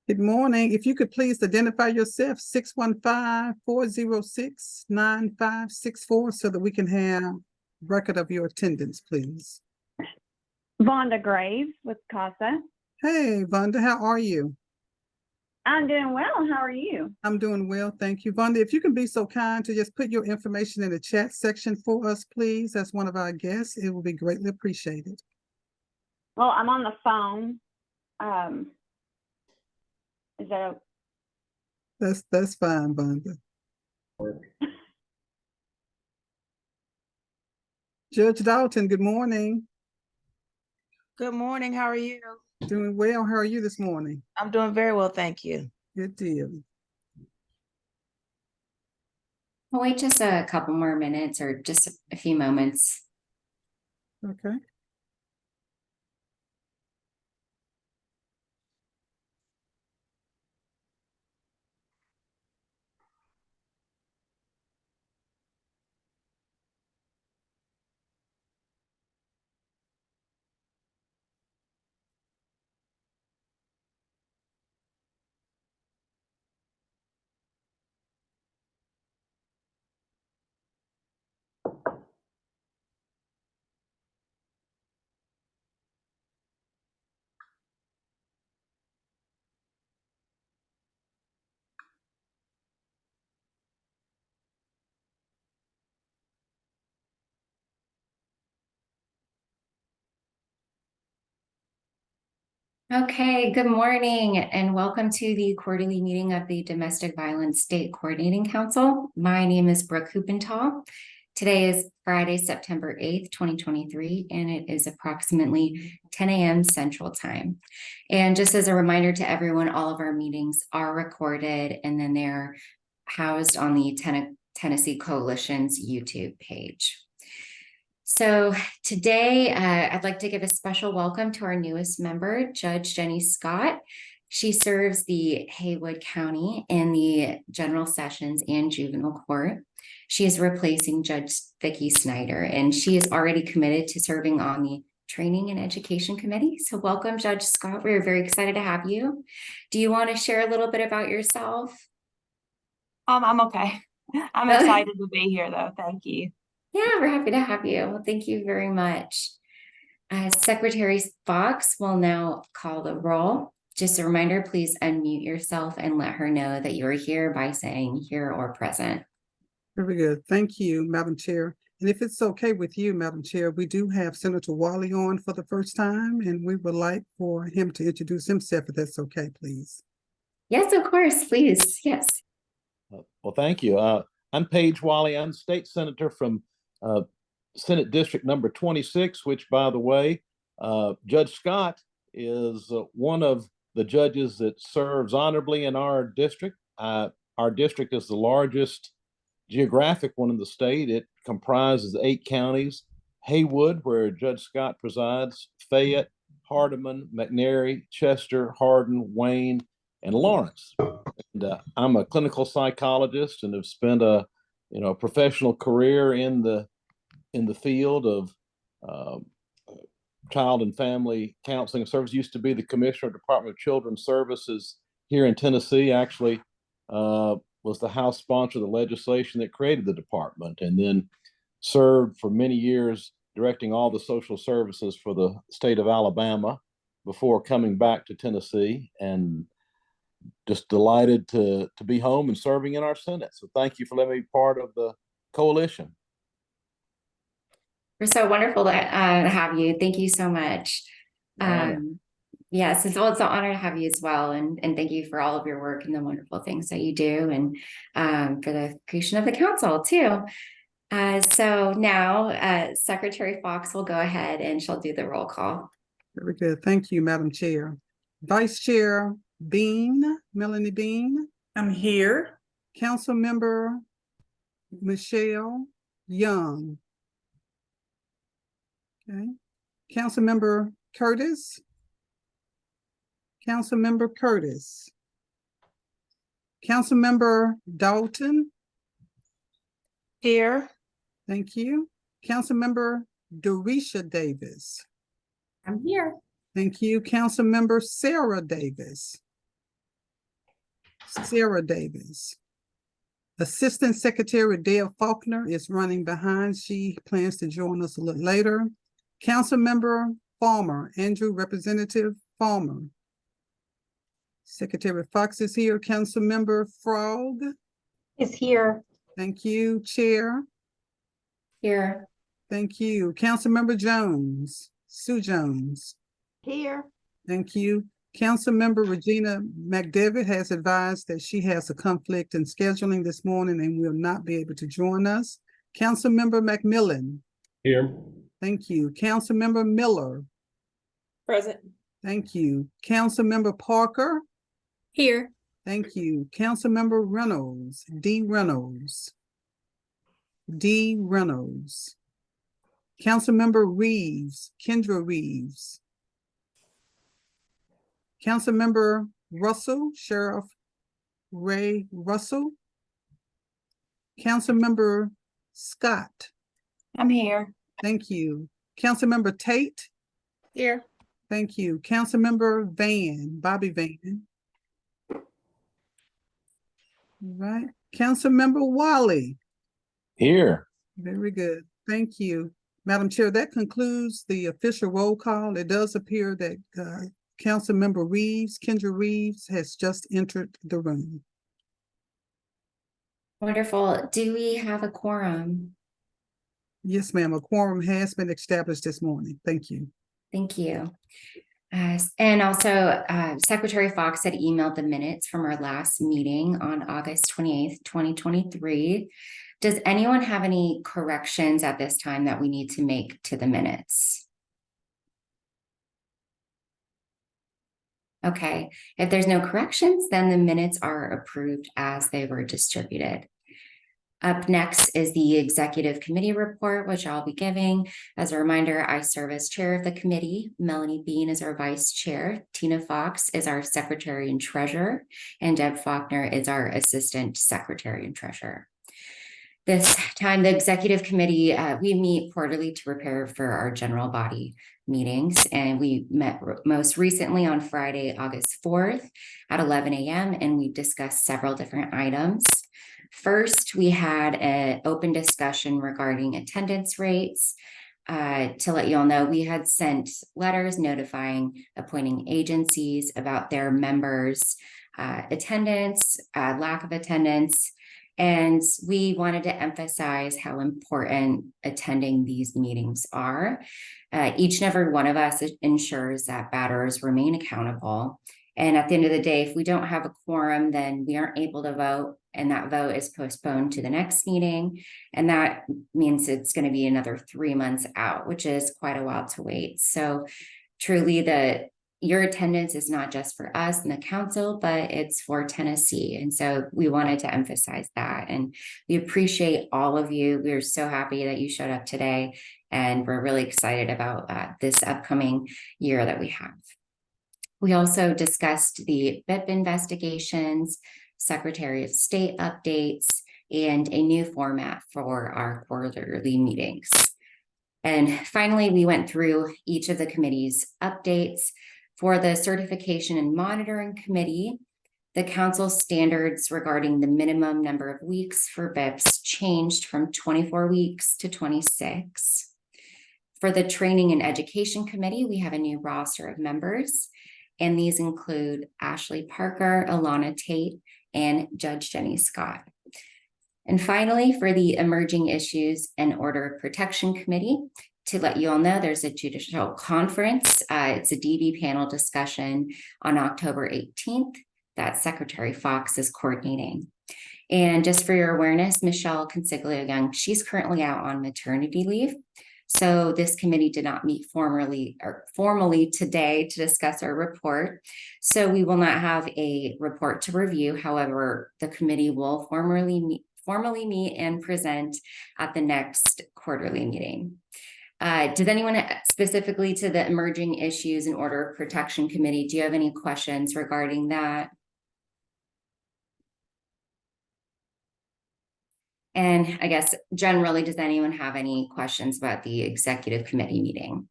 Good morning. If you could please identify yourself, 615-406-9564, so that we can have record of your attendance, please. Vonda Graves with CASA. Hey, Vonda, how are you? I'm doing well. How are you? I'm doing well, thank you. Vonda, if you can be so kind to just put your information in the chat section for us, please, as one of our guests, it will be greatly appreciated. Well, I'm on the phone. Is that That's fine, Vonda. Judge Dalton, good morning. Good morning. How are you? Doing well. How are you this morning? I'm doing very well, thank you. Good deal. We'll wait just a couple more minutes or just a few moments. Okay. Okay, good morning and welcome to the quarterly meeting of the Domestic Violence State Coordinating Council. My name is Brooke Huppenthal. Today is Friday, September 8th, 2023, and it is approximately 10 a.m. Central Time. And just as a reminder to everyone, all of our meetings are recorded and then they're housed on the Tennessee Coalition's YouTube page. So today, I'd like to give a special welcome to our newest member, Judge Jenny Scott. She serves the Haywood County in the General Sessions and Juvenile Court. She is replacing Judge Vicki Snyder, and she is already committed to serving on the Training and Education Committee. So welcome, Judge Scott. We're very excited to have you. Do you want to share a little bit about yourself? I'm okay. I'm excited to be here, though. Thank you. Yeah, we're happy to have you. Well, thank you very much. Secretary Fox will now call the roll. Just a reminder, please unmute yourself and let her know that you're here by saying here or present. Very good. Thank you, Madam Chair. And if it's okay with you, Madam Chair, we do have Senator Wiley on for the first time, and we would like for him to introduce himself, if that's okay, please. Yes, of course, please. Yes. Well, thank you. I'm Paige Wiley. I'm state senator from Senate District number 26, which, by the way, Judge Scott is one of the judges that serves honorably in our district. Our district is the largest geographic one in the state. It comprises 8 counties: Haywood, where Judge Scott presides, Fayette, Hardeman, McNairy, Chester, Hardin, Wayne, and Lawrence. And I'm a clinical psychologist and have spent a professional career in the field of child and family counseling service. Used to be the commissioner of Department of Children's Services here in Tennessee. Actually, was the House sponsor of the legislation that created the department, and then served for many years directing all the social services for the state of Alabama before coming back to Tennessee, and just delighted to be home and serving in our Senate. So thank you for letting me be part of the coalition. We're so wonderful to have you. Thank you so much. Yes, it's an honor to have you as well. And thank you for all of your work and the wonderful things that you do, and for the creation of the council too. So now Secretary Fox will go ahead and she'll do the roll call. Very good. Thank you, Madam Chair. Vice Chair Bean, Melanie Bean. I'm here. Council Member Michelle Young. Okay. Council Member Curtis. Council Member Curtis. Council Member Dalton. Here. Thank you. Council Member Dorisha Davis. I'm here. Thank you. Council Member Sarah Davis. Sarah Davis. Assistant Secretary Dale Faulkner is running behind. She plans to join us a little later. Councilmember Farmer, Andrew Representative Farmer. Secretary Fox is here. Councilmember Frog. Is here. Thank you. Chair. Here. Thank you. Councilmember Jones, Sue Jones. Here. Thank you. Councilmember Regina McDevitt has advised that she has a conflict in scheduling this morning and will not be able to join us. Councilmember McMillan. Here. Thank you. Councilmember Miller. Present. Thank you. Councilmember Parker. Here. Thank you. Councilmember Reynolds, D. Reynolds. D. Reynolds. Councilmember Reeves, Kendra Reeves. Councilmember Russell, Sheriff Ray Russell. Councilmember Scott. I'm here. Thank you. Councilmember Tate. Here. Thank you. Councilmember Van, Bobby Van. All right. Councilmember Wiley. Here. Very good. Thank you. Madam Chair, that concludes the official roll call. It does appear that Councilmember Reeves, Kendra Reeves, has just entered the room. Wonderful. Do we have a quorum? Yes, ma'am. A quorum has been established this morning. Thank you. Thank you. And also, Secretary Fox had emailed the minutes from our last meeting on August 28th, 2023. Does anyone have any corrections at this time that we need to make to the minutes? Okay, if there's no corrections, then the minutes are approved as they were distributed. Up next is the executive committee report, which I'll be giving. As a reminder, I serve as chair of the committee. Melanie Bean is our vice chair. Tina Fox is our secretary and treasurer, and Deb Faulkner is our assistant secretary and treasurer. This time, the executive committee, we meet quarterly to prepare for our general body meetings, and we met most recently on Friday, August 4th at 11 a.m., and we discussed several different items. First, we had an open discussion regarding attendance rates. To let you all know, we had sent letters notifying appointing agencies about their members' attendance, lack of attendance, and we wanted to emphasize how important attending these meetings are. Each and every one of us ensures that batters remain accountable. And at the end of the day, if we don't have a quorum, then we aren't able to vote, and that vote is postponed to the next meeting. And that means it's going to be another 3 months out, which is quite a while to wait. So truly, your attendance is not just for us and the council, but it's for Tennessee. And so we wanted to emphasize that. And we appreciate all of you. We're so happy that you showed up today. And we're really excited about this upcoming year that we have. We also discussed the BIP investigations, Secretary of State updates, and a new format for our quarterly meetings. And finally, we went through each of the committee's updates. For the Certification and Monitoring Committee, the council standards regarding the minimum number of weeks for BIPs changed from 24 weeks to 26. For the Training and Education Committee, we have a new roster of members, and these include Ashley Parker, Alana Tate, and Judge Jenny Scott. And finally, for the Emerging Issues and Order Protection Committee, to let you all know, there's a judicial conference. It's a DB panel discussion on October 18th that Secretary Fox is coordinating. And just for your awareness, Michelle Consiglio-Young, she's currently out on maternity leave. So this committee did not meet formally today to discuss our report. So we will not have a report to review. However, the committee will formally meet and present at the next quarterly meeting. Does anyone specifically to the Emerging Issues and Order Protection Committee, do you have any questions regarding that? And I guess generally, does anyone have any questions about the executive committee meeting?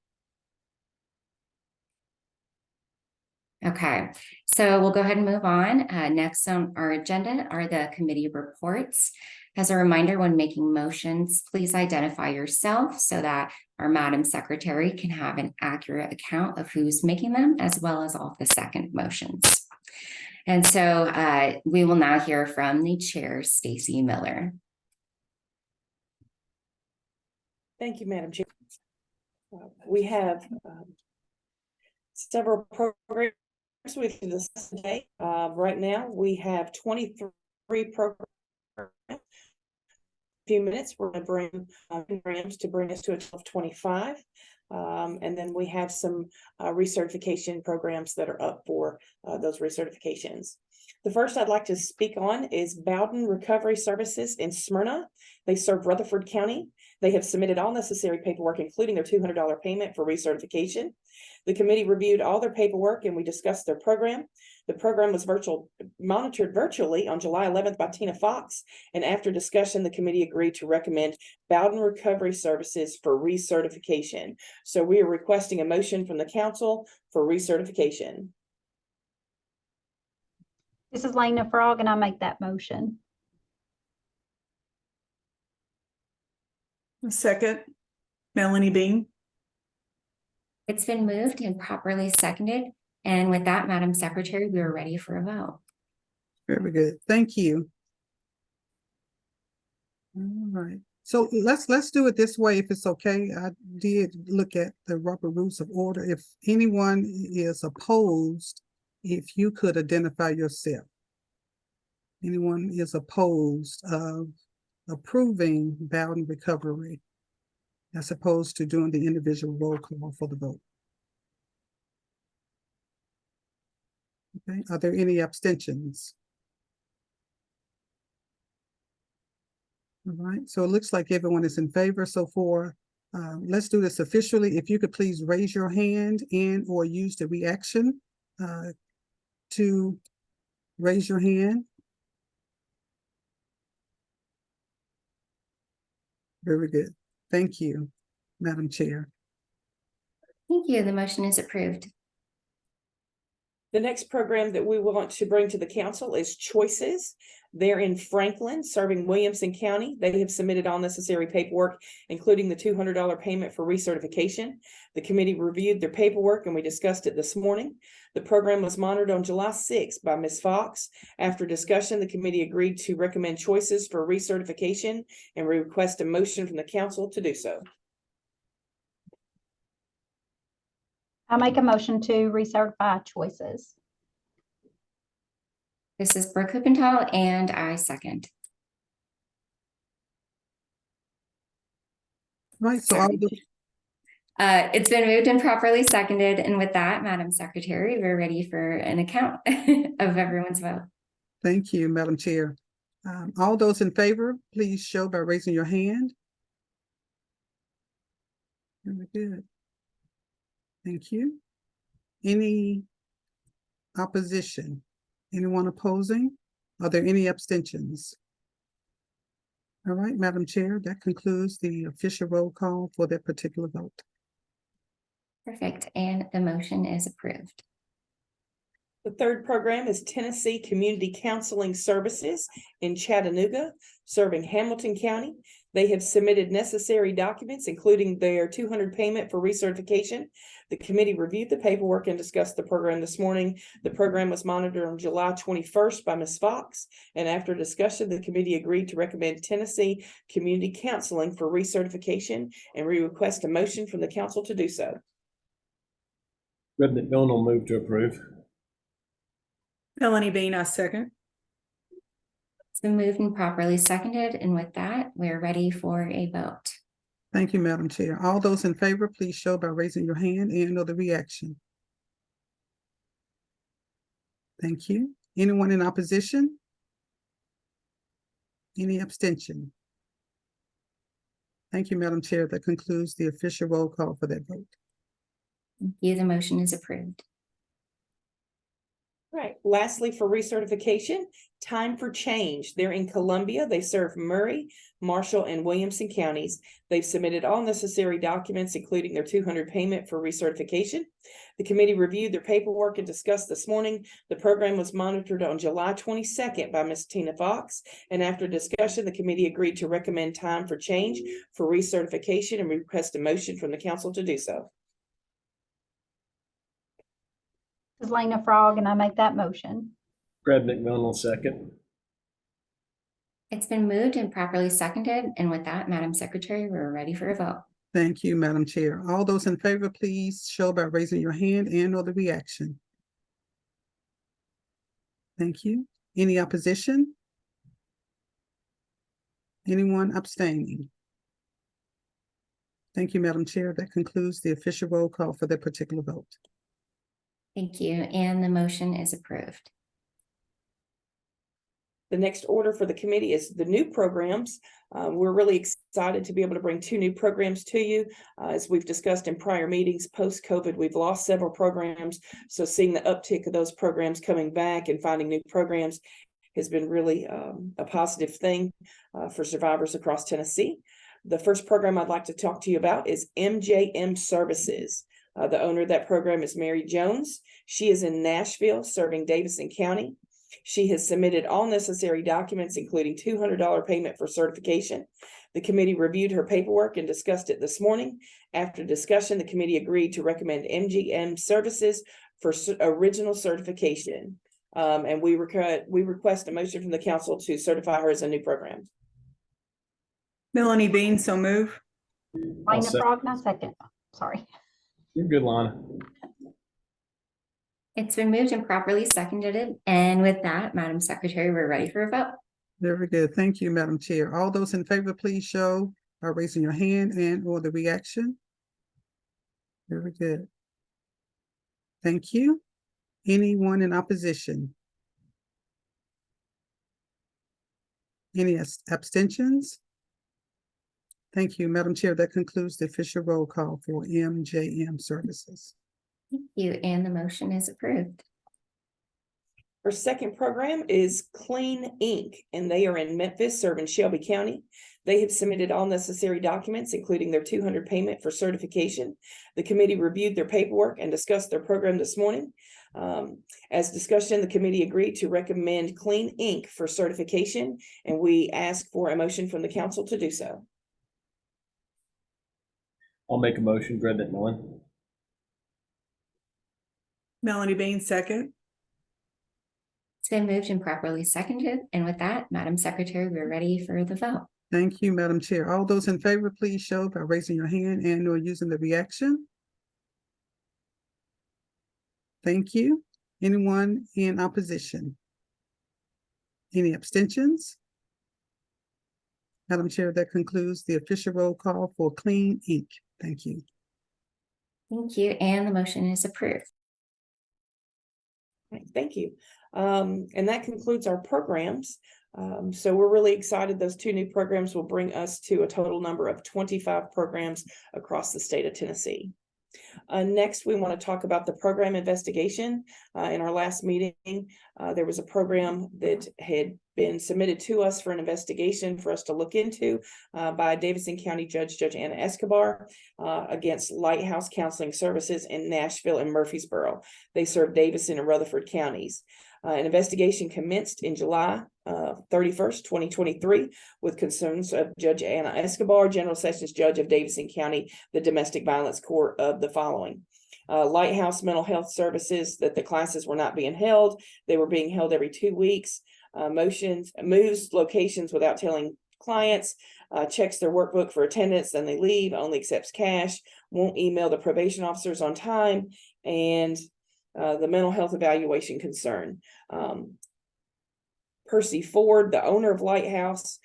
Okay, so we'll go ahead and move on. Next on our agenda are the committee reports. As a reminder, when making motions, please identify yourself so that our Madam Secretary can have an accurate account of who's making them, as well as all the second motions. And so we will now hear from the chair, Stacy Miller. Thank you, Madam Chair. We have several programs we can discuss today. Right now, we have 23 programs. Few minutes, we're going to bring programs to bring us to a 12:25. And then we have some recertification programs that are up for those recertifications. The first I'd like to speak on is Bowden Recovery Services in Smyrna. They serve Rutherford County. They have submitted all necessary paperwork, including their $200 payment for recertification. The committee reviewed all their paperwork and we discussed their program. The program was monitored virtually on July 11th by Tina Fox. And after discussion, the committee agreed to recommend Bowden Recovery Services for recertification. So we are requesting a motion from the council for recertification. This is Lena Frog, and I make that motion. Second, Melanie Bean. It's been moved and properly seconded. And with that, Madam Secretary, we are ready for a vote. Very good. Thank you. All right. So let's do it this way if it's okay. I did look at the Robert Rules of Order. If anyone is opposed, if you could identify yourself. Anyone is opposed of approving Bowden Recovery as opposed to doing the individual roll call for the vote. Okay, are there any abstentions? All right, so it looks like everyone is in favor. So let's do this officially. If you could please raise your hand and or use the reaction to raise your hand. Very good. Thank you, Madam Chair. Thank you. The motion is approved. The next program that we want to bring to the council is Choices. They're in Franklin, serving Williamson County. They have submitted all necessary paperwork, including the $200 payment for recertification. The committee reviewed their paperwork and we discussed it this morning. The program was monitored on July 6th by Ms. Fox. After discussion, the committee agreed to recommend Choices for recertification and request a motion from the council to do so. I make a motion to recertify Choices. This is Brooke Huppenthal, and I second. Right, so Sorry. It's been moved and properly seconded. And with that, Madam Secretary, we're ready for an account of everyone's vote. thank you, Madam Chair. All those in favor, please show by raising your hand. Very good. Thank you. Any opposition? Anyone opposing? Are there any abstentions? All right, Madam Chair, that concludes the official roll call for that particular vote. Perfect. And the motion is approved. The third program is Tennessee Community Counseling Services in Chattanooga, serving Hamilton County. They have submitted necessary documents, including their $200 payment for recertification. The committee reviewed the paperwork and discussed the program this morning. The program was monitored on July 21st by Ms. Fox. And after discussion, the committee agreed to recommend Tennessee Community Counseling for recertification, and we request a motion from the council to do so. Red McDonald move to approve. Melanie Bean, I second. It's been moved and properly seconded. And with that, we're ready for a vote. Thank you, Madam Chair. All those in favor, please show by raising your hand and or the reaction. Thank you. Anyone in opposition? Any abstention? Thank you, Madam Chair. That concludes the official roll call for that vote. Thank you. The motion is approved. Right. Lastly, for recertification, Time for Change. They're in Columbia. They serve Murray, Marshall, and Williamson counties. They've submitted all necessary documents, including their 200 payment for recertification. The committee reviewed their paperwork and discussed this morning. The program was monitored on July 22nd by Ms. Tina Fox. And after discussion, the committee agreed to recommend Time for Change for recertification and request a motion from the council to do so. This is Lena Frog, and I make that motion. Fred McMillan will second. It's been moved and properly seconded. And with that, Madam Secretary, we're ready for a vote. Thank you, Madam Chair. All those in favor, please show by raising your hand and or the reaction. Thank you. Any opposition? Anyone abstaining? Thank you, Madam Chair. That concludes the official roll call for that particular vote. Thank you. And the motion is approved. The next order for the committee is the new programs. We're really excited to be able to bring 2 new programs to you. As we've discussed in prior meetings, post-COVID, we've lost several programs. So seeing the uptick of those programs coming back and finding new programs has been really a positive thing for survivors across Tennessee. The first program I'd like to talk to you about is MJM Services. The owner of that program is Mary Jones. She is in Nashville serving Davidson County. She has submitted all necessary documents, including $200 payment for certification. The committee reviewed her paperwork and discussed it this morning. After discussion, the committee agreed to recommend MGM Services for original certification. And we request a motion from the council to certify her as a new program. Melanie Bean, so move. Lena second. Frog, and I second. Sorry. You're good, Lana. It's been moved and properly seconded. And with that, Madam Secretary, we're ready for a vote. Very good. Thank you, Madam Chair. All those in favor, please show by raising your hand and or the reaction. Very good. Thank you. Anyone in opposition? Any abstentions? Thank you, Madam Chair. That concludes the official roll call for MJM Services. Thank you. And the motion is approved. Her second program is Clean Inc., and they are in Memphis, serving Shelby County. They have submitted all necessary documents, including their 200 payment for certification. The committee reviewed their paperwork and discussed their program this morning. As discussion, the committee agreed to recommend Clean Inc. for certification, and we ask for a motion from the council to do so. I'll make a motion, Fred McMillan. Melanie Bean, second. It's been moved and properly seconded. And with that, Madam Secretary, we're ready for the vote. Thank you, Madam Chair. All those in favor, please show by raising your hand and or using the reaction. Thank you. Anyone in opposition? Any abstentions? Madam Chair, that concludes the official roll call for Clean Inc. Thank you. Thank you. And the motion is approved. Right, thank you. And that concludes our programs. So we're really excited. Those 2 new programs will bring us to a total number of 25 programs across the state of Tennessee. Next, we want to talk about the program investigation. In our last meeting, there was a program that had been submitted to us for an investigation for us to look into by Davidson County Judge Anna Escobar against Lighthouse Counseling Services in Nashville and Murfreesboro. They serve Davidson and Rutherford counties. An investigation commenced in July 31st, 2023, with concerns of Judge Anna Escobar, General Sessions Judge of Davidson County, the Domestic Violence Court, of the following. Lighthouse Mental Health Services, that the classes were not being held. They were being held every 2 weeks. Moves locations without telling clients, checks their workbook for attendance, then they leave, only accepts cash, won't email the probation officers on time, and the mental health evaluation concern. Percy Ford, the owner of Lighthouse,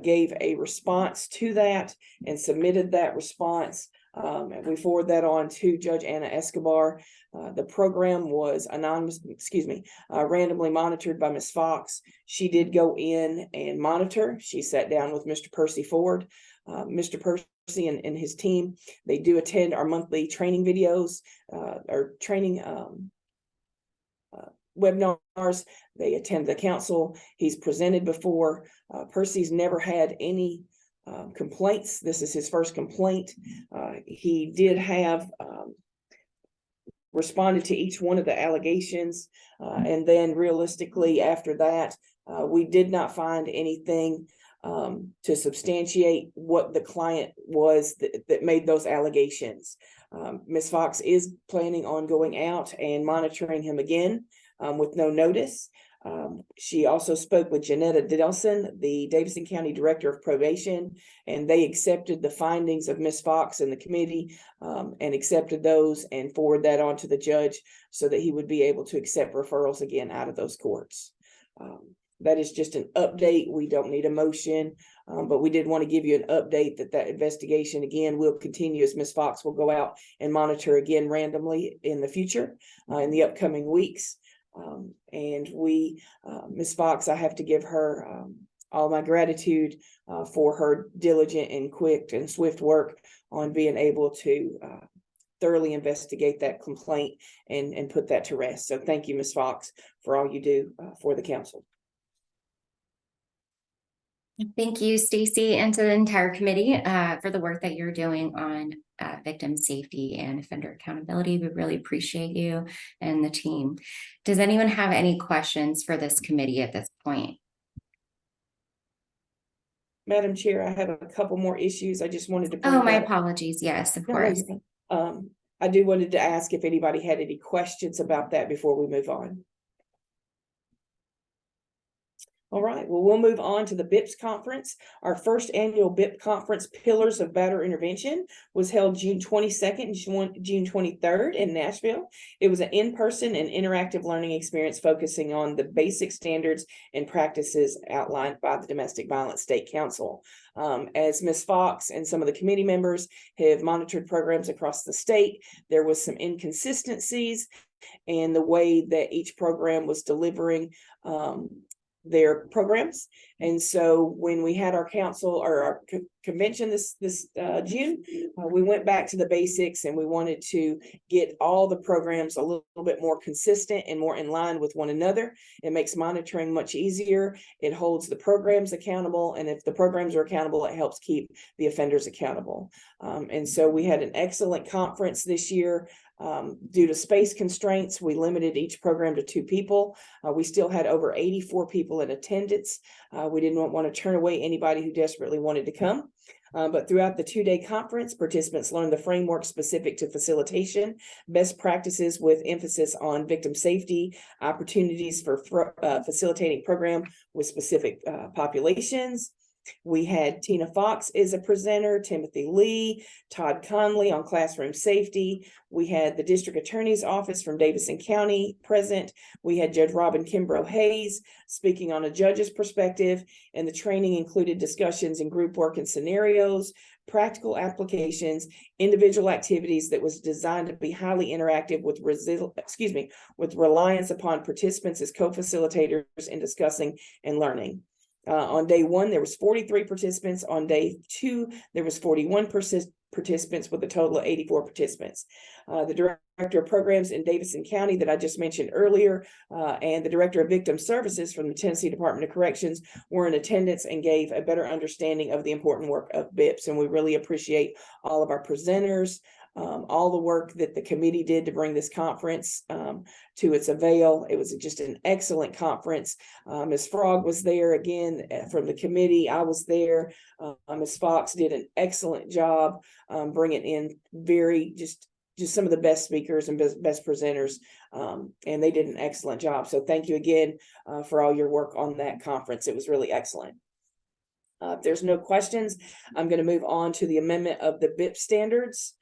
gave a response to that and submitted that response. And we forward that on to Judge Anna Escobar. The program was randomly monitored by Ms. Fox. She did go in and monitor. She sat down with Mr. Percy Ford. Mr. Percy and his team, they do attend our monthly training videos, or training webinars. They attend the council. He's presented before. Percy's never had any complaints. This is his first complaint. He did have responded to each one of the allegations. And then realistically after that, we did not find anything to substantiate what the client was that made those allegations. Ms. Fox is planning on going out and monitoring him again with no notice. She also spoke with Janetta Delson, the Davidson County Director of Probation, and they accepted the findings of Ms. Fox and the committee and accepted those and forwarded that on to the judge so that he would be able to accept referrals again out of those courts. That is just an update. We don't need a motion, but we did want to give you an update that investigation again will continue as Ms. Fox will go out and monitor again randomly in the future, in the upcoming weeks. And Ms. Fox, I have to give her all my gratitude for her diligent and quick and swift work on being able to thoroughly investigate that complaint and put that to rest. So thank you, Ms. Fox, for all you do for the council. Thank you, Stacy, and to the entire committee for the work that you're doing on victim safety and offender accountability. We really appreciate you and the team. Does anyone have any questions for this committee at this point? Madam Chair, I have a couple more issues. I just wanted to bring Oh, my up. apologies. Yes, of No, course. I do wanted to ask if anybody had any questions about that before we move on. All right, well, we'll move on to the BIPS conference. Our first annual BIP conference, Pillars of Better Intervention, was held June 22nd and June 23rd in Nashville. It was an in-person and interactive learning experience focusing on the basic standards and practices outlined by the Domestic Violence State Council. As Ms. Fox and some of the committee members have monitored programs across the state, there was some inconsistencies in the way that each program was delivering their programs. And so when we had our council or our convention this June, we went back to the basics and we wanted to get all the programs a little bit more consistent and more in line with one another. It makes monitoring much easier. It holds the programs accountable. And if the programs are accountable, it helps keep the offenders accountable. And so we had an excellent conference this year. Due to space constraints, we limited each program to 2 people. We still had over 84 people in attendance. We didn't want to turn away anybody who desperately wanted to come. But throughout the 2-day conference, participants learned the framework specific to facilitation, best practices with emphasis on victim safety, opportunities for facilitating program with specific populations. We had Tina Fox as a presenter, Timothy Lee, Todd Conley on classroom safety. We had the district attorney's office from Davidson County present. We had Judge Robin Kimbrough Hayes speaking on a judge's perspective, and the training included discussions in group work and scenarios, practical applications, individual activities that was designed to be highly interactive with reliance upon participants as co-facilitators in discussing and learning. On day 1, there was 43 participants. On day 2, there was 41 participants with a total of 84 participants. The director of programs in Davidson County that I just mentioned earlier, and the director of victim services from the Tennessee Department of Corrections were in attendance and gave a better understanding of the important work of BIPS. And we really appreciate all of our presenters, all the work that the committee did to bring this conference to its avail. It was just an excellent conference. Ms. Frog was there again from the committee. I was there. Ms. Fox did an excellent job bringing in just some of the best speakers and best presenters, and they did an excellent job. So thank you again for all your work on that conference. It was really excellent. If there's no questions, I'm going to move on to the amendment of the BIP standards.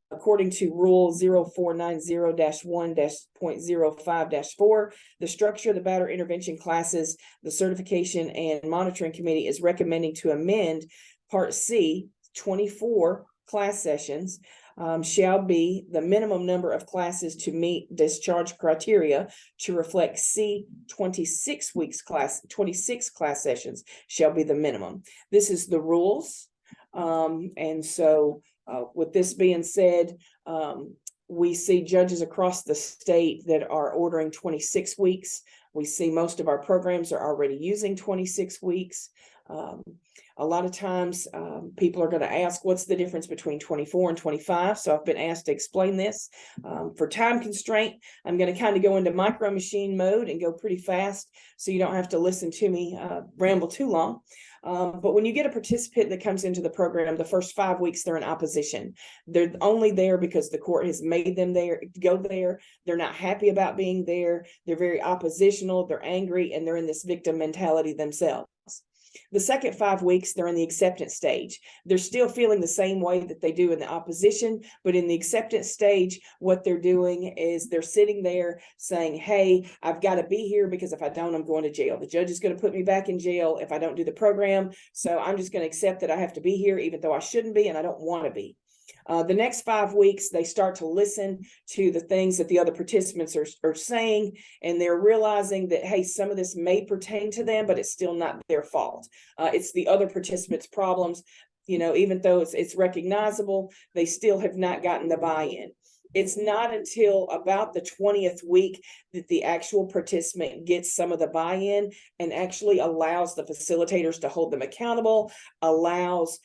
According to Rule 0490-1.05-4, the structure of the Better Intervention classes, the Certification and Monitoring Committee is recommending to amend Part C, 24 class sessions, shall be the minimum number of classes to meet discharge criteria to reflect C 26 class sessions shall be the minimum. This is the rules. And so with this being said, We see judges across the state that are ordering 26 weeks. We see most of our programs are already using 26 weeks. A lot of times people are going to ask, what's the difference between 24 and 25? So I've been asked to explain this. For time constraint, I'm going to kind of go into micro machine mode and go pretty fast so you don't have to listen to me ramble too long. But when you get a participant that comes into the program, the first 5 weeks, they're in opposition. They're only there because the court has made them go there. They're not happy about being there. They're very oppositional. They're angry, and they're in this victim mentality themselves. The second 5 weeks, they're in the acceptance stage. They're still feeling the same way that they do in the opposition, but in the acceptance stage, what they're doing is they're sitting there saying, hey, I've got to be here because if I don't, I'm going to jail. The judge is going to put me back in jail if I don't do the program. So I'm just going to accept that I have to be here, even though I shouldn't be and I don't want to be. The next 5 weeks, they start to listen to the things that the other participants are saying, and they're realizing that, hey, some of this may pertain to them, but it's still not their fault. It's the other participants' problems. You know, even though it's recognizable, they still have not gotten the buy-in. It's not until about the 20th week that the actual participant gets some of the buy-in and actually allows the facilitators to hold them accountable, allows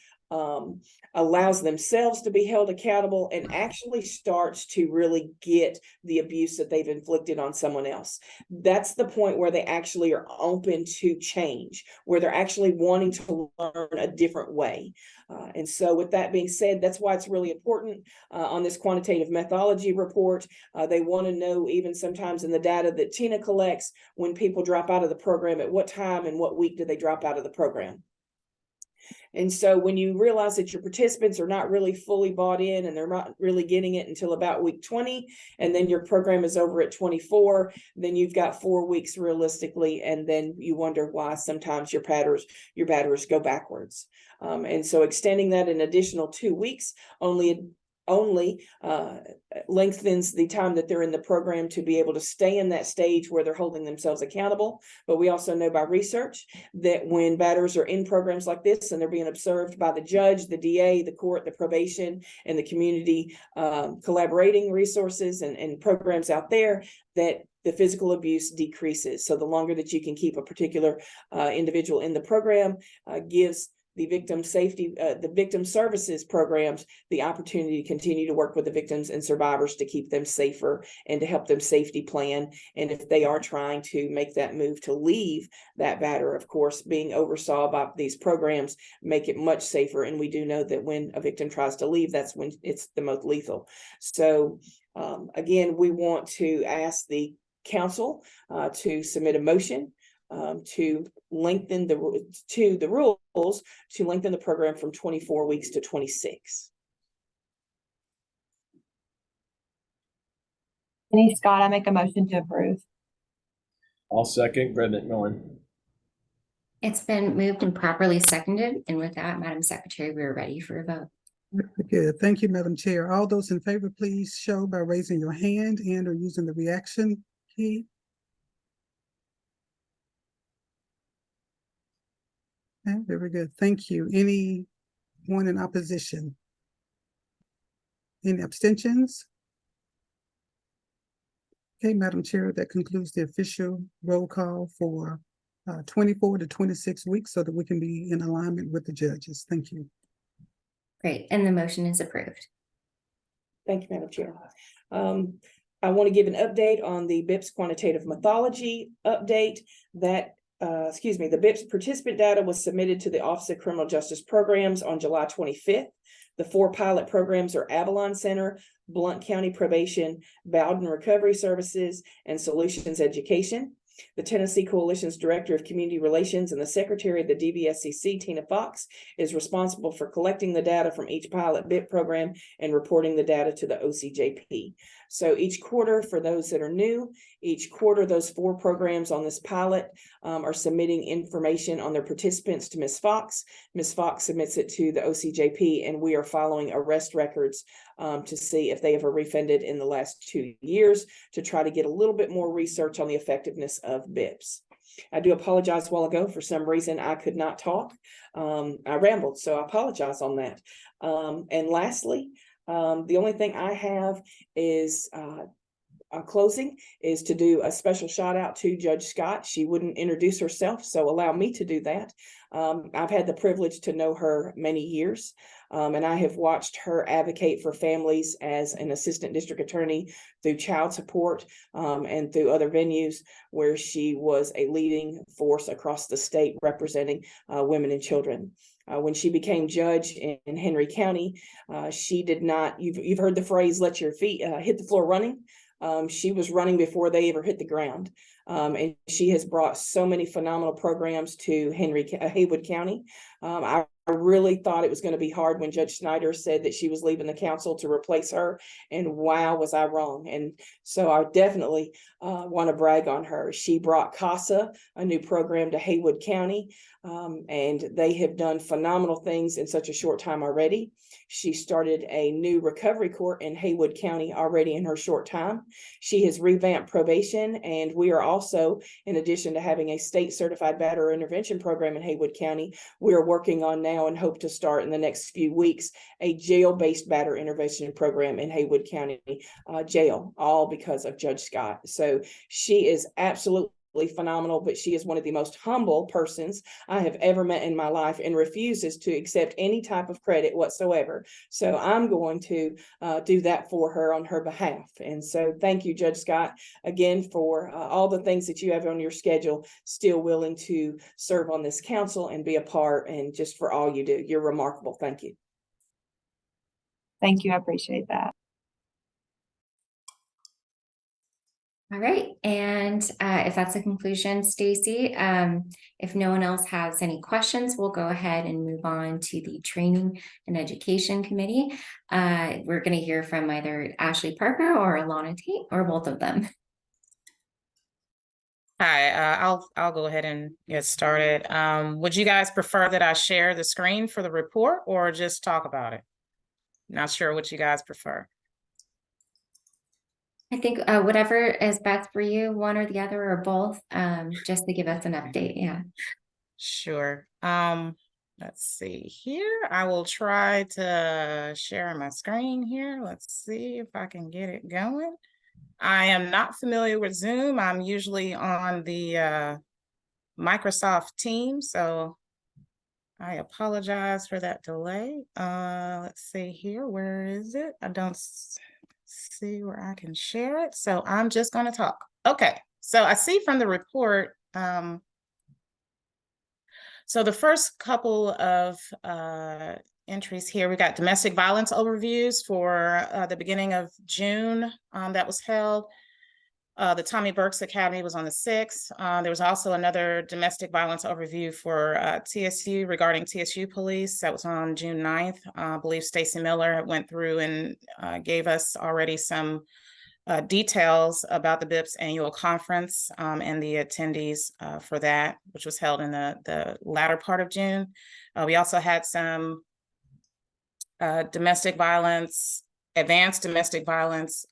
themselves to be held accountable, and actually starts to really get the abuse that they've inflicted on someone else. That's the point where they actually are open to change, where they're actually wanting to learn a different way. And so with that being said, that's why it's really important on this quantitative methodology report. They want to know, even sometimes in the data that Tina collects, when people drop out of the program, at what time and what week do they drop out of the program. And so when you realize that your participants are not really fully bought in and they're not really getting it until about week 20, and then your program is over at 24, then you've got 4 weeks realistically, and then you wonder why sometimes your batters go backwards. And so extending that an additional 2 weeks only lengthens the time that they're in the program to be able to stay in that stage where they're holding themselves accountable. But we also know by research that when batters are in programs like this and they're being observed by the judge, the DA, the court, the probation, and the community collaborating resources and programs out there, that the physical abuse decreases. So the longer that you can keep a particular individual in the program gives the victim safety, the victim services programs, the opportunity to continue to work with the victims and survivors to keep them safer and to help them safety plan. And if they are trying to make that move to leave that batter, of course, being oversaw by these programs make it much safer. And we do know that when a victim tries to leave, that's when it's the most lethal. So again, we want to ask the council to submit a motion to lengthen the rules to lengthen the program from 24 weeks to 26. Denise Scott, I make a motion to approve. I'll second. Greg McMillan. It's been moved and properly seconded. And with that, Madam Secretary, we are ready for a vote. Very good. Thank you, Madam Chair. All those in favor, please show by raising your hand and or using the reaction key. Okay, very good. Thank you. Anyone in opposition? Any abstentions? Okay, Madam Chair, that concludes the official roll call for 24 to 26 weeks so that we can be in alignment with the judges. Thank you. Great. And the motion is approved. Thank you, Madam Chair. I want to give an update on the BIPS quantitative methodology update. That the BIPS participant data was submitted to the Office of Criminal Justice Programs on July 25th. The 4 pilot programs are Avalon Center, Blount County Probation, Bowden Recovery Services, and Solutions Education. The Tennessee Coalition's Director of Community Relations and the Secretary of the DBSCC, Tina Fox, is responsible for collecting the data from each pilot BIP program and reporting the data to the OCJP. So each quarter, for those that are new, each quarter those 4 programs on this pilot are submitting information on their participants to Ms. Fox. Ms. Fox submits it to the OCJP, and we are following arrest records to see if they have refunded in the last 2 years to try to get a little bit more research on the effectiveness of BIPS. I do apologize a while ago. For some reason, I could not talk. I rambled, so I apologize on that. And lastly, The only thing I have is closing is to do a special shout out to Judge Scott. She wouldn't introduce herself, so allow me to do that. I've had the privilege to know her many years, and I have watched her advocate for families as an assistant district attorney through child support and through other venues where she was a leading force across the state representing women and children. When she became judge in Henry County, she did not, you've heard the phrase, let your feet hit the floor running. She was running before they ever hit the ground. And she has brought so many phenomenal programs to Haywood County. I really thought it was going to be hard when Judge Snyder said that she was leaving the council to replace her. And wow, was I wrong. And so I definitely want to brag on her. She brought CASA, a new program, to Haywood County. And they have done phenomenal things in such a short time already. She started a new recovery court in Haywood County already in her short time. She has revamped probation, and we are also, in addition to having a state certified batterer intervention program in Haywood County, we are working on now and hope to start in the next few weeks a jail-based batterer intervention program in Haywood County jail, all because of Judge Scott. So she is absolutely phenomenal, but she is one of the most humble persons I have ever met in my life and refuses to accept any type of credit whatsoever. So I'm going to do that for her on her behalf. And so thank you, Judge Scott, again, for all the things that you have on your schedule, still willing to serve on this council and be a part, and just for all you do. You're remarkable. Thank you. Thank you. I appreciate that. All right, and if that's the conclusion, Stacy, if no one else has any questions, we'll go ahead and move on to the Training and Education Committee. We're going to hear from either Ashley Parker or Alana Tate, or both of them. Hi, I'll go ahead and get started. Would you guys prefer that I share the screen for the report or just talk about it? Not sure what you guys prefer. I think whatever is best for you, one or the other or both, just to give us an update. Yeah. Sure. Let's see here. I will try to share my screen here. Let's see if I can get it going. I am not familiar with Zoom. I'm usually on the Microsoft Teams, so I apologize for that delay. Let's see here. Where is it? I don't see where I can share it. So I'm just going to talk. Okay. So I see from the report, so the first couple of entries here, we got domestic violence overviews for the beginning of June that was held. The Tommy Burks Academy was on the 6th. There was also another domestic violence overview for TSU regarding TSU police. That was on June 9th. I believe Stacy Miller went through and gave us already some details about the BIPS annual conference and the attendees for that, which was held in the latter part of June. We also had some domestic violence, advanced domestic violence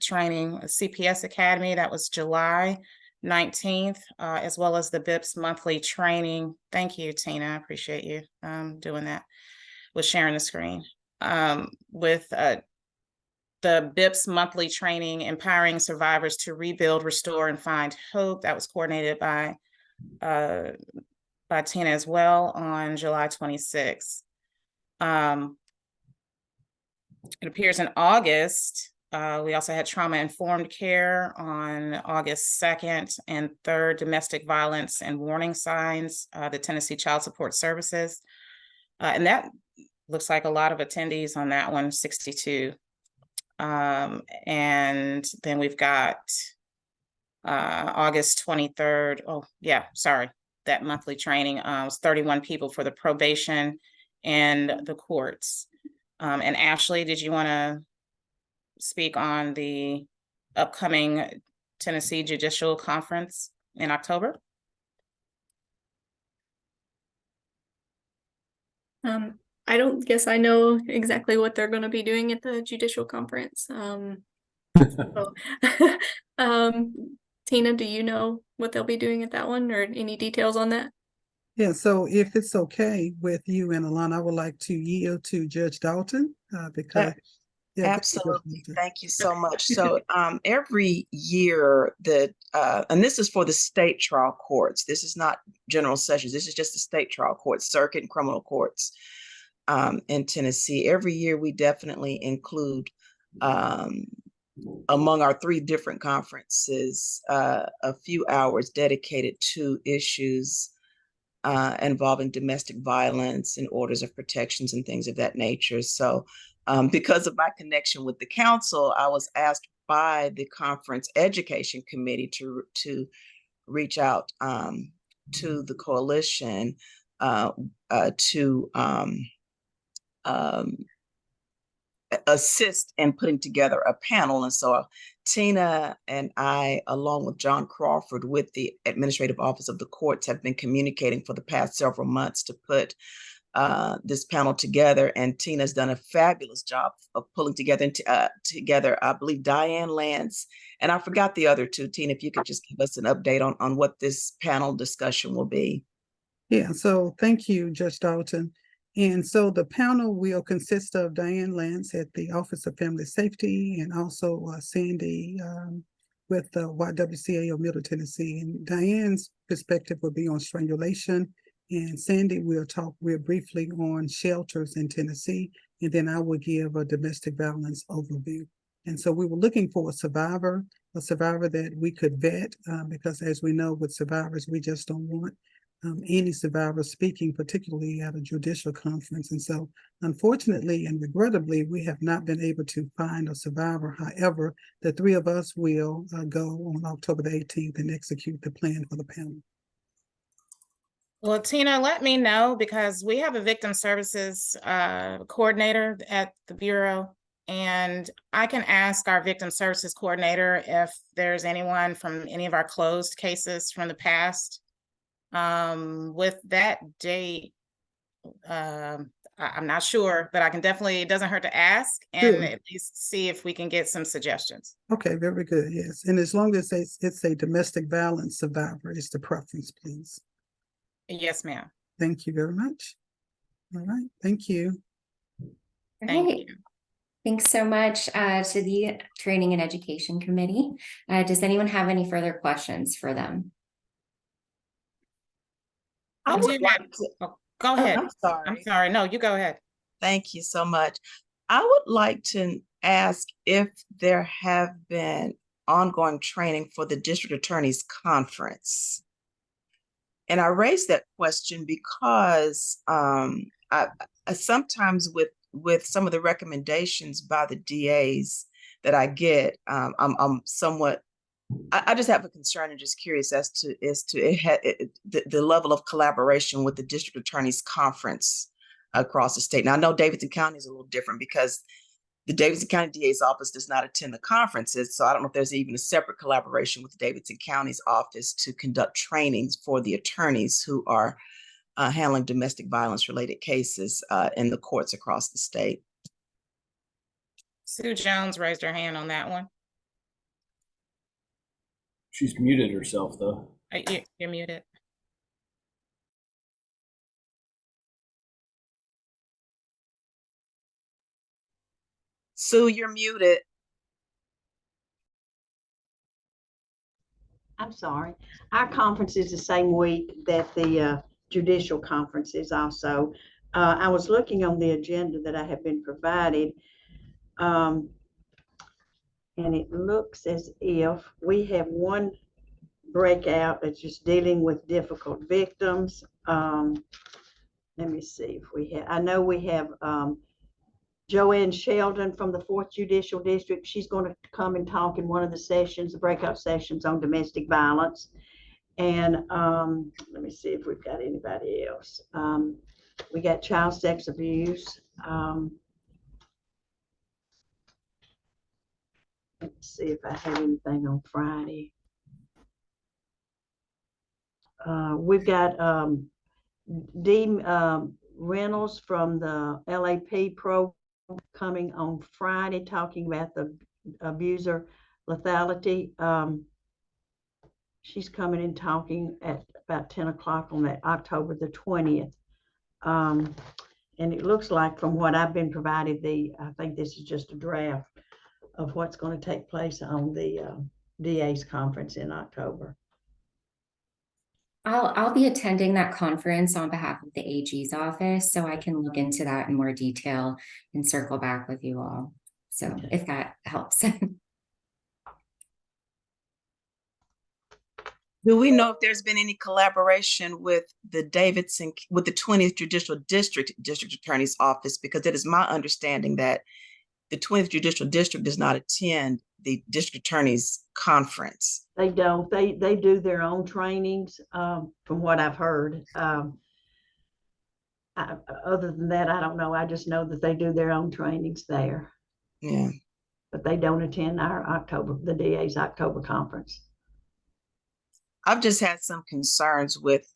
training, CPS Academy. That was July 19th, as well as the BIPS monthly training. Thank you, Tina. I appreciate you doing that, with sharing the screen. With the BIPS monthly training, Empowering Survivors to Rebuild, Restore, and Find Hope. That was coordinated by Tina as well on July 26th. It appears in August. We also had Trauma Informed Care on August 2nd and 3rd, Domestic Violence and Warning Signs, the Tennessee Child Support Services. And that looks like a lot of attendees on that one, 62. And then we've got August 23rd. Oh, yeah, sorry. That monthly training was 31 people for the probation and the courts. And Ashley, did you want to speak on the upcoming Tennessee Judicial Conference in October? I don't guess I know exactly what they're going to be doing at the judicial conference. Tina, do you know what they'll be doing at that one, or any details on that? Yeah, so if it's okay with you and Alana, I would like to yield to Judge Dalton because Yeah, go ahead, Absolutely. Commissioner. Thank you so much. So every year that, and this is for the state trial courts, this is not general sessions, this is just the state trial courts, circuit and criminal courts in Tennessee. Every year we definitely include among our 3 different conferences a few hours dedicated to issues involving domestic violence and orders of protections and things of that nature. So because of my connection with the council, I was asked by the conference education committee to reach out to the coalition to assist in putting together a panel. And so Tina and I, along with John Crawford with the Administrative Office of the Courts, have been communicating for the past several months to put this panel together. And Tina's done a fabulous job of pulling together, I believe, Diane Lance, and I forgot the other 2. Tina, if you could just give us an update on what this panel discussion will be. Yeah, so thank you, Judge Dalton. And so the panel will consist of Diane Lance at the Office of Family Safety, and also Sandy with the YWCA of Middle Tennessee. And Diane's perspective will be on strangulation, and Sandy will talk real briefly on shelters in Tennessee, and then I will give a domestic violence overview. And so we were looking for a survivor that we could vet, because as we know with survivors, we just don't want any survivor speaking, particularly at a judicial conference. And so unfortunately and regrettably, we have not been able to find a survivor. However, the 3 of us will go on October the 18th and execute the plan for the panel. Well, Tina, let me know, because we have a victim services coordinator at the Bureau, and I can ask our victim services coordinator if there's anyone from any of our closed cases from the past. With that date, I'm not sure, but I can definitely, it doesn't hurt to ask and Sure. at least see if we can get some suggestions. Okay, very good, yes. And as long as it's a domestic violence survivor is the preference, please. Yes, ma'am. Thank you very much. All right, thank you. Thank Great. you. Thanks so much to the Training and Education Committee. Does anyone have any further questions for them? I would like to, Oh, go ahead. I'm sorry. I'm sorry. No, you go ahead. Thank you so much. I would like to ask if there have been ongoing training for the District Attorney's Conference. And I raised that question because I sometimes with some of the recommendations by the DAs that I get, I'm somewhat, I just have a concern and just curious as to the level of collaboration with the District Attorney's Conference across the state. Now I know Davidson County is a little different because the Davidson County DA's office does not attend the conferences. So I don't know if there's even a separate collaboration with the Davidson County's office to conduct trainings for the attorneys who are handling domestic violence related cases in the courts across the state. Sue Jones raised her hand on that one. She's muted herself though. You're muted. Sue, you're muted. I'm sorry. Our conference is the same week that the judicial conference is also. I was looking on the agenda that I have been provided, and it looks as if we have one breakout that's just dealing with difficult victims. Let me see if we have, I know we have Joanne Sheldon from the 4th Judicial District. She's going to come and talk in one of the sessions, the breakout sessions on domestic violence. And let me see if we've got anybody else. We got child sex abuse. Let's see if I have anything on Friday. We've got Dee Reynolds from the LAP program coming on Friday talking about the abuser lethality. She's coming and talking at about 10 o'clock on that October the 20th. And it looks like from what I've been provided, I think this is just a draft of what's going to take place on the DA's conference in October. I'll be attending that conference on behalf of the AG's office, so I can look into that in more detail and circle back with you all. So Okay. if that helps. Do we know if there's been any collaboration with the 20th Judicial District Attorney's Office? Because it is my understanding that the 20th Judicial District does not attend the District Attorney's Conference. They don't. They do their own trainings, from what I've heard. Other than that, I don't know. I just know that they do their own trainings there. Yeah. But they don't attend the DA's October conference. I've just had some concerns with,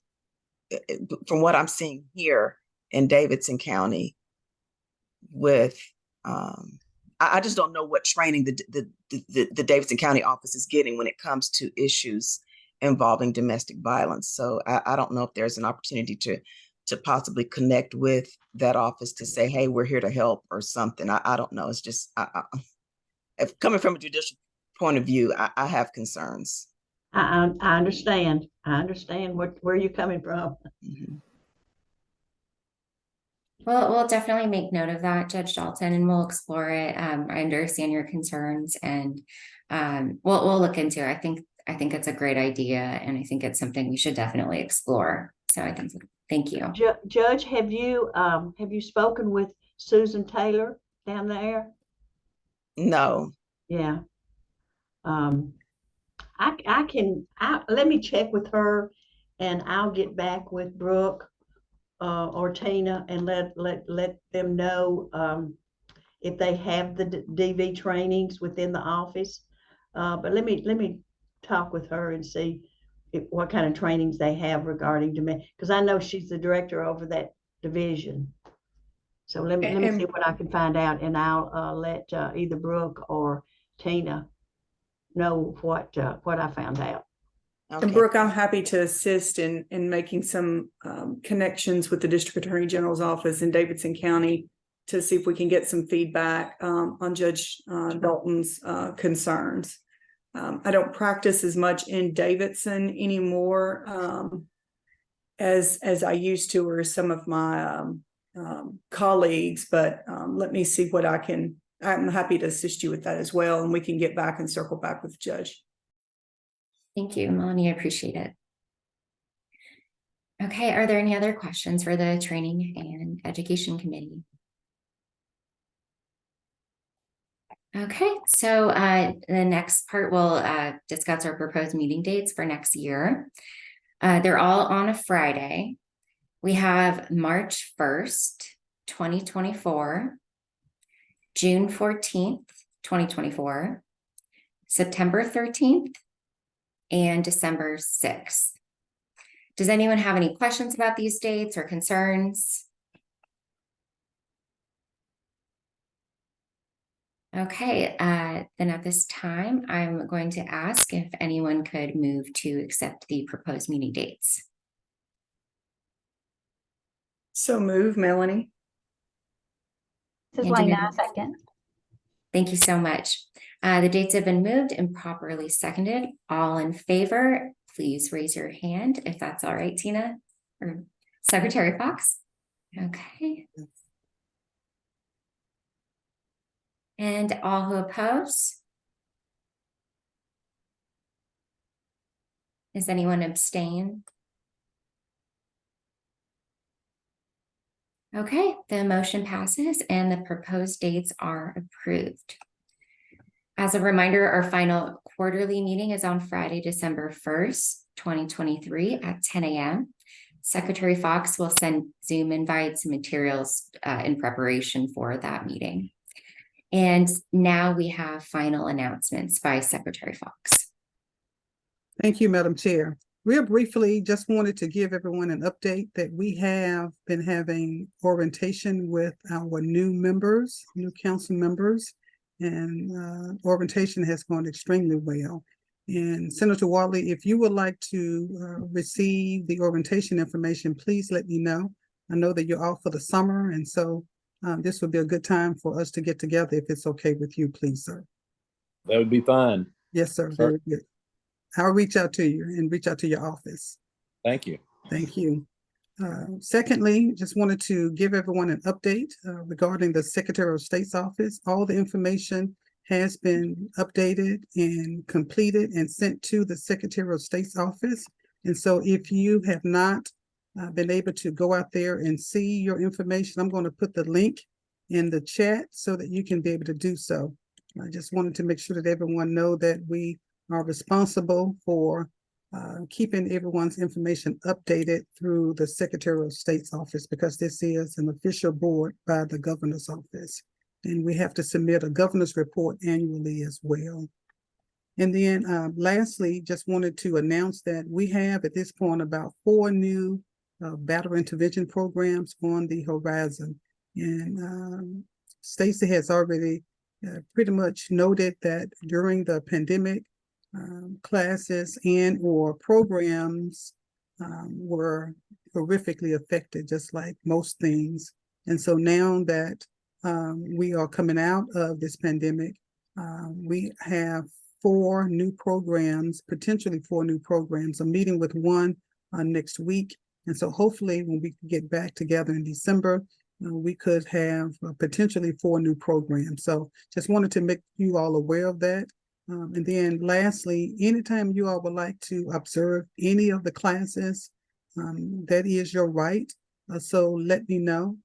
from what I'm seeing here in Davidson County, with, I just don't know what training the Davidson County office is getting when it comes to issues involving domestic violence. So I don't know if there's an opportunity to possibly connect with that office to say, hey, we're here to help or something. I don't know. It's just, if coming from a judicial point of view, I have concerns. I understand. I understand where you're coming from. Mm-hmm. Well, we'll definitely make note of that, Judge Dalton, and we'll explore it. I understand your concerns, and we'll look into it. I think it's a great idea, and I think it's something we should definitely explore. So I think, thank you. Judge, have you spoken with Susan Taylor down there? No. Yeah. Let me check with her, and I'll get back with Brooke or Tina and let them know if they have the DV trainings within the office. But let me talk with her and see what kind of trainings they have regarding domestic, because I know she's the director over that division. So let me see what I can find out, and I'll let either Brooke or Tina know what I found out. And Okay. Brooke, I'm happy to assist in making some connections with the District Attorney General's office in Davidson County to see if we can get some feedback on Judge Dalton's concerns. I don't practice as much in Davidson anymore as I used to, or some of my colleagues, but let me see what I'm happy to assist you with that as well, and we can get back and circle back with the judge. Thank you, Melanie. I appreciate it. Okay, are there any other questions for the Training and Education Committee? Okay, so the next part will discuss our proposed meeting dates for next year. They're all on a Friday. We have March 1st, 2024, June 14th, 2024, September 13th, and December 6th. Does anyone have any questions about these dates or concerns? Okay, then at this time, I'm going to ask if anyone could move to accept the proposed meeting dates. So move, Melanie. This is And do we Lena, have- second. Thank you so much. The dates have been moved and properly seconded. All in favor, please raise your hand if that's all right, Tina or Secretary Fox. Okay. And all who oppose? Is anyone abstain? Okay, the motion passes and the proposed dates are approved. As a reminder, our final quarterly meeting is on Friday, December 1st, 2023 at 10 a.m. Secretary Fox will send Zoom invites and materials in preparation for that meeting. And now we have final announcements by Secretary Fox. Thank you, Madam Chair. Real briefly, just wanted to give everyone an update that we have been having orientation with our new members, new council members, and orientation has gone extremely well. And Senator Whatley, if you would like to receive the orientation information, please let me know. I know that you're off for the summer, and so this would be a good time for us to get together if it's okay with you, please, sir. That would be fine. Yes, sir. Very good. I'll reach out to you and reach out to your office. Thank you. Thank you. Secondly, just wanted to give everyone an update regarding the Secretary of State's office. All the information has been updated and completed and sent to the Secretary of State's office. And so if you have not been able to go out there and see your information, I'm going to put the link in the chat so that you can be able to do so. I just wanted to make sure that everyone know that we are responsible for keeping everyone's information updated through the Secretary of State's office, because this is an official board by the governor's office. And we have to submit a governor's report annually as well. And then lastly, just wanted to announce that we have at this point about 4 new battle intervention programs on the horizon. And Stacy has already pretty much noted that during the pandemic, classes and or programs were horrifically affected, just like most things. And so now that we are coming out of this pandemic, we have 4 new programs, potentially 4 new programs. I'm meeting with one next week. And so hopefully when we get back together in December, we could have potentially 4 new programs. So just wanted to make you all aware of that. And then lastly, anytime you all would like to observe any of the classes, that is your right. So let me know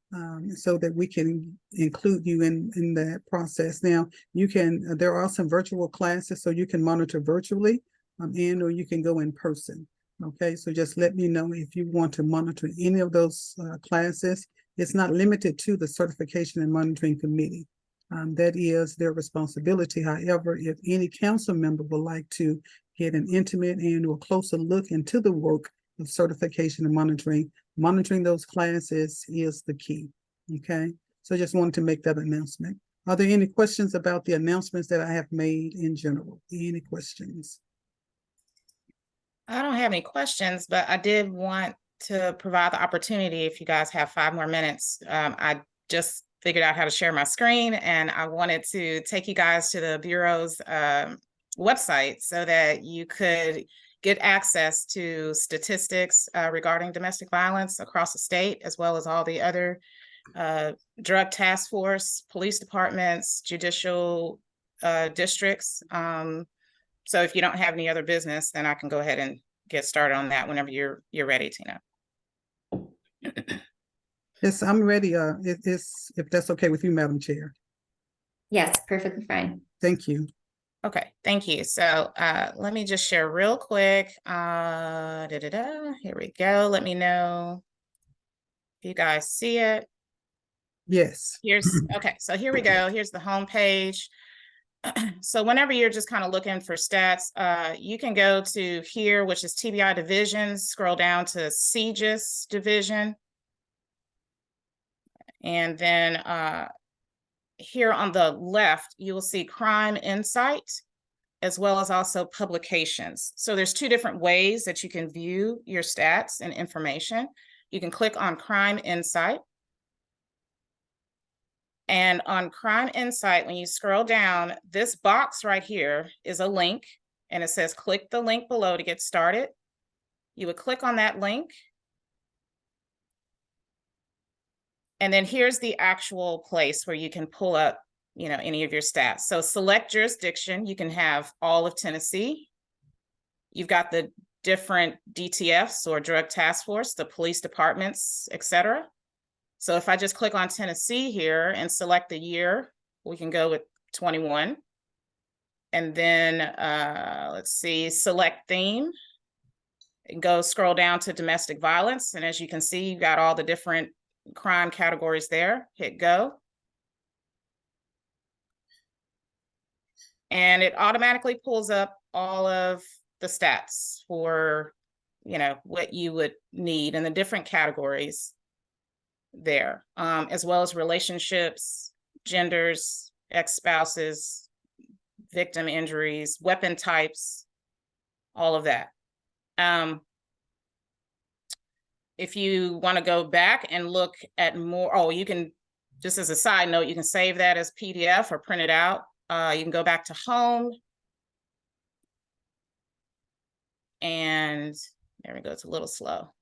so that we can include you in that process. Now, you can, there are some virtual classes, so you can monitor virtually and or you can go in person. Okay, so just let me know if you want to monitor any of those classes. It's not limited to the Certification and Monitoring Committee. That is their responsibility. However, if any council member would like to get an intimate and or closer look into the work of certification and monitoring those classes is the key. Okay, so just wanted to make that announcement. Are there any questions about the announcements that I have made in general? Any questions? I don't have any questions, but I did want to provide the opportunity if you guys have 5 more minutes. I just figured out how to share my screen, and I wanted to take you guys to the Bureau's website so that you could get access to statistics regarding domestic violence across the state, as well as all the other drug task force, police departments, judicial districts. So if you don't have any other business, then I can go ahead and get started on that whenever you're ready, Tina. Yes, I'm ready. If that's okay with you, Madam Chair. Yes, perfectly fine. Thank you. Okay, thank you. So let me just share real quick. Here we go. Let me know if you guys see it. Yes. Okay, so here we go. Here's the home page. So whenever you're just kind of looking for stats, you can go to here, which is TBI divisions, scroll down to CJIS division. And then here on the left, you will see Crime Insight, as well as also publications. So there's 2 different ways that you can view your stats and information. You can click on Crime Insight. And on Crime Insight, when you scroll down, this box right here is a link, and it says click the link below to get started. You would click on that link. And then here's the actual place where you can pull up, you know, any of your stats. So select jurisdiction, you can have all of Tennessee. You've got the different DTFs or drug task force, the police departments, etc. So if I just click on Tennessee here and select the year, we can go with 21. And then let's see, select theme. And go scroll down to domestic violence. And as you can see, you've got all the different crime categories there. Hit go. And it automatically pulls up all of the stats for, you know, what you would need in the different categories there, as well as relationships, genders, ex-spouses, victim injuries, weapon types, all of that. if you want to go back and look at more, oh, you can, just as a side note, you can save that as PDF or print it out. You can go back to home. And there we go, it's a little slow.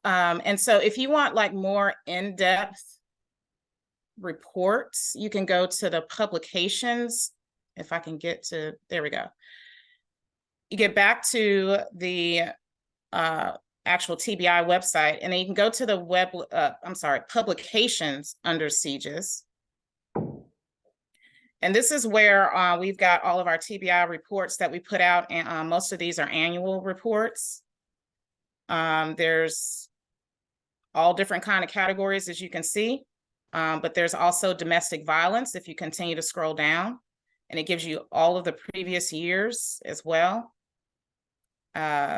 And so if you want like more in-depth reports, you can go to the publications. If I can get to, there we go. You get back to the actual TBI website, and then you can go to the publications under Sieges. And this is where we've got all of our TBI reports that we put out, and most of these are annual reports. There's all different kind of categories, as you can see, but there's also domestic violence if you continue to scroll down, and it gives you all of the previous years as well.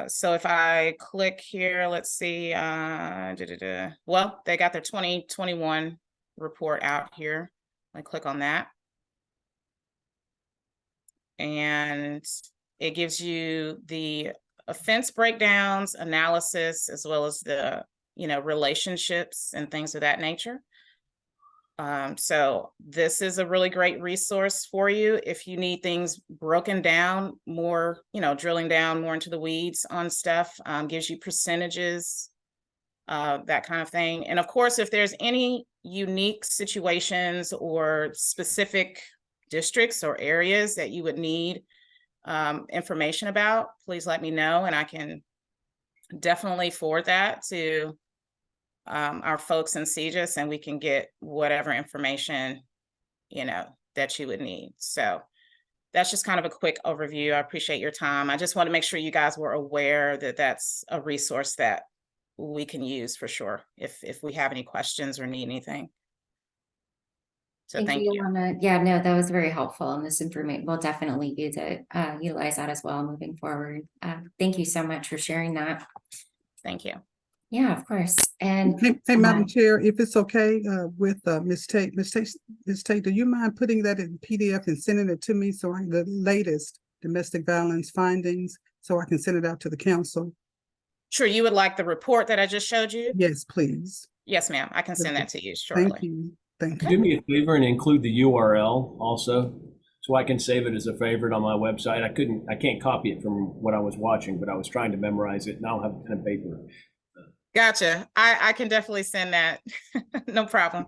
So if I click here, let's see, well, they got their 2021 report out here. I click on that. And it gives you the offense breakdowns, analysis, as well as the, relationships and things of that nature. So this is a really great resource for you if you need things broken down more, drilling down more into the weeds on stuff, gives you percentages, that kind of thing. And of course, if there's any unique situations or specific districts or areas that you would need information about, please let me know, and I can definitely forward that to our folks in Sieges, and we can get whatever information, that you would need. So that's just kind of a quick overview. I appreciate your time. I just want to make sure you guys were aware that that's a resource that we can use for sure if we have any questions or need anything. So thank you. Ilana. Yeah, no, that was very helpful, and this information we'll definitely utilize that as well moving forward. Thank you so much for sharing that. Thank you. Yeah, of course. And Hey, Madam Chair, if it's okay with Ms. Tate, Ms. Tate, do you mind putting that in PDF and sending it to me so the latest domestic violence findings, so I can send it out to the council? Sure. You would like the report that I just showed you? Yes, please. Yes, ma'am. I can send that to you shortly. Thank you. Thank Do me a favor and include the URL also, so I can save it as a favorite on my website. I can't copy it from what I was watching, but I was trying to memorize it, and I don't have a pen and paper. Gotcha. I can definitely send that. No problem.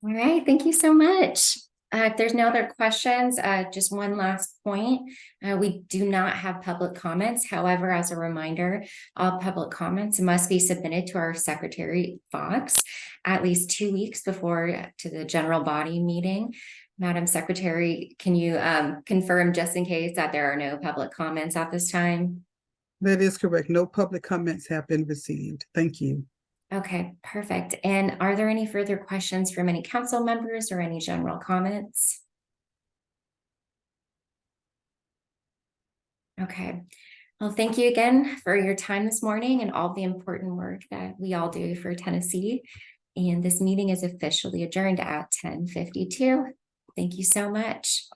All right, thank you so much. If there's no other questions, just one last point. We do not have public comments. However, as a reminder, all public comments must be submitted to our Secretary Fox at least 2 weeks before to the general body meeting. Madam Secretary, can you confirm just in case that there are no public comments at this time? That is correct. No public comments have been received. Thank you. Okay, perfect. And are there any further questions from any council members or any general comments? Okay. Well, thank you again for your time this morning and all the important work that we all do for Tennessee. And this meeting is officially adjourned at 10:52. Thank you so much.